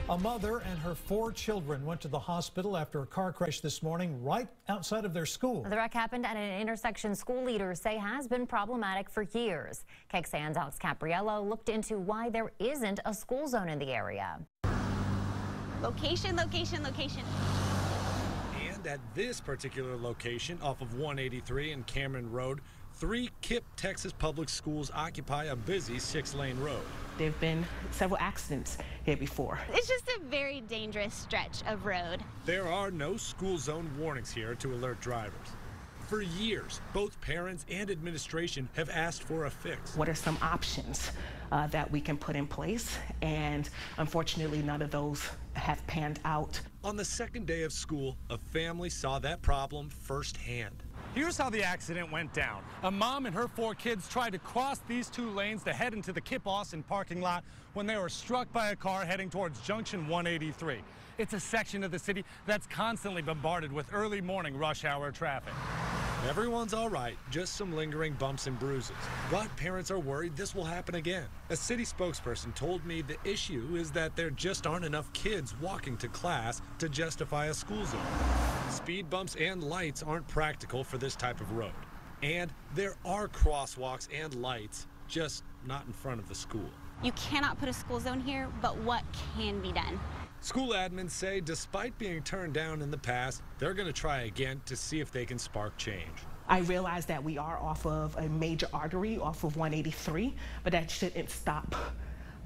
A mother and her 4 children went to the hospital after a car crash this morning right outside of their school. The wreck happened at an intersection school leaders say has been problematic for years. KIPP's Alex Capriello looked into why there isn't a school zone in the area. Location, location, location. And at this particular location off of 183 and Cameron Road, 3 KIPP Texas public schools occupy a busy 6-lane road. There have been several accidents here before. It's just a very dangerous stretch of road. There are no school zone warnings here to alert drivers. For years, both parents and administration have asked for a fix. What are some options that we can put in place? And unfortunately, none of those have panned out. On the second day of school, a family saw that problem firsthand. Here's how the accident went down. A mom and her 4 kids tried to cross these 2 lanes to head into the KIPP Austin parking lot when they were struck by a car heading towards Junction 183. It's a section of the city that's constantly bombarded with early morning rush hour traffic. Everyone's all right, just some lingering bumps and bruises. But parents are worried this will happen again. A city spokesperson told me the issue is that there just aren't enough kids walking to class to justify a school zone. Speed bumps and lights aren't practical for this type of road. And there are crosswalks and lights, just not in front of the school. You cannot put a school zone here, but what can be done? School admins say despite being turned down in the past, they're going to try again to see if they can spark change. I realize that we are off of a major artery, off of 183, but that shouldn't stop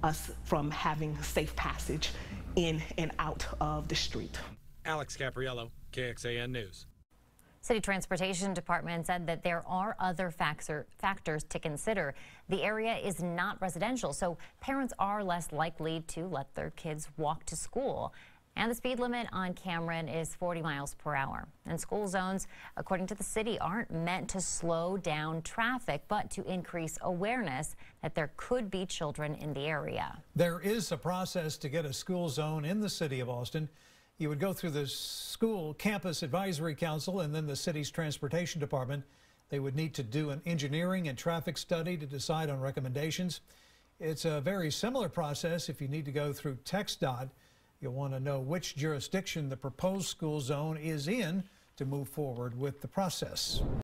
us from having safe passage in and out of the street. Alex Capriello, KXAN News. City Transportation Department said that there are other factors to consider. The area is not residential, so parents are less likely to let their kids walk to school. And the speed limit on Cameron is 40 miles per hour. And school zones, according to the city, aren't meant to slow down traffic, but to increase awareness that there could be children in the area. There is a process to get a school zone in the city of Austin. You would go through the school campus advisory council and then the city's transportation department. They would need to do an engineering and traffic study to decide on recommendations. It's a very similar process if you need to go through TxDOT. You'll want to know which jurisdiction the proposed school zone is in to move forward with the process.